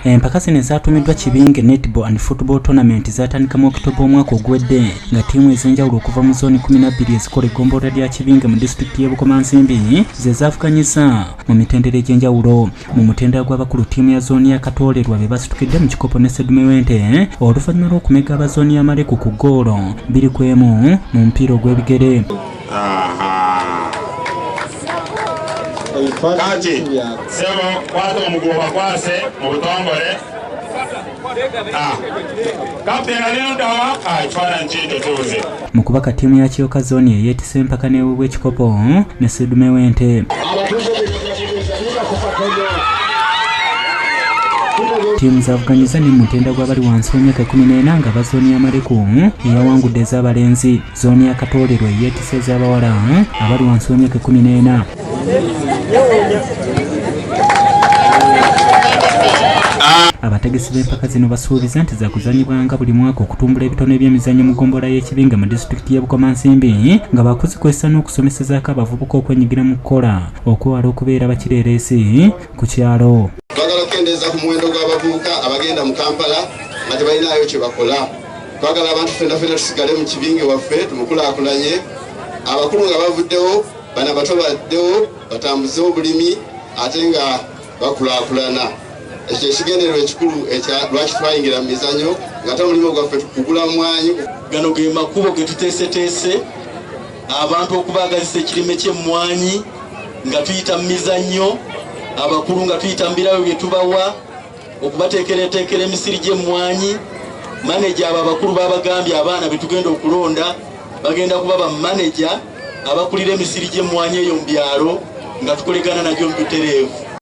Empaka zino ezatumiddwa Kibinge Netball and Football Tournament zatandika mu Oktoba omwaka ogwedde nga ttiimu ez'enjawulo okuva mu zooni 12 ezikola eggombolola lya Kibinge mu disitulikiti y'e Bukomansimbi ze zaafuganyiza mu mitendera egy'enjawulo. Mu mutendera gw'abakulu ttiimu ya zooni ya Katoolerwa be basitukidde mu kikopo ne Ssedumewente oluvannyuma lw'okumega aba zooni ya Maleku ku ggoolo 2-1 mu mupiira ogw'ebigere. Kati sebo kwato mugoba kwase mu butongole kapteni alino dawa ifana nchito tuze mu kubaka ttiimu ya Kiyoka zooni eyeetise empaka n'ewebwa ekikopo ne Ssedumewente. Ttiimu zaavuganyiza ne mutenda gw'abali wansi w'emyaka 14 nga aba zooni ya Maleku eyawangudde ez'abalenzi, zooni ya Katoolerwa eyeetise ez'abawala abali wansi w'emyaka 14. Abategesi b'empaka zino basuubiza nti zaakuzannyibwanga buli mwaka okutumbula ebitone by'emizannyo mu ggombolola y'Ekibinge mu disitulikiti y'e Bukomansimbi nga bakuzikozesa n'okusomesezaako abavubuka okwenyigira mu kukola okwewala okubeera bakireereesi ku kyalo. Twagala okukendeeza ku muwendo gw'abavubuka abagenda mu Kampala nga tebalinayo kye bakola. Twagala abantu ffenna tusigale mu Kibinge waffe tumukulaakulanye. Abakulu nga bavuddewo, bana bato baddewo batambuze obulimi ate nga bakulaakulana. Ekyo ekigendererwa ekikulu lwaki twayingira mu mizannyo nga omulimo gwaffe kugula mwanyi. Gano ge makubo ge tuteeseteese abantu okubaagazisa ekirime ky'emmwanyi nga tuyita mu mizannyo, abakulu nga tuyita mu birabo bye tubawa okubateekerateekera emisiri gy'emmwanyi. Maneja abo abakulu babagambye abaana be tugenda okulonda bagenda kuba bamaneja abakulira emisiri gy'emmwanyi eyo mu byalo nga tukolegana nagyo mu butereevu.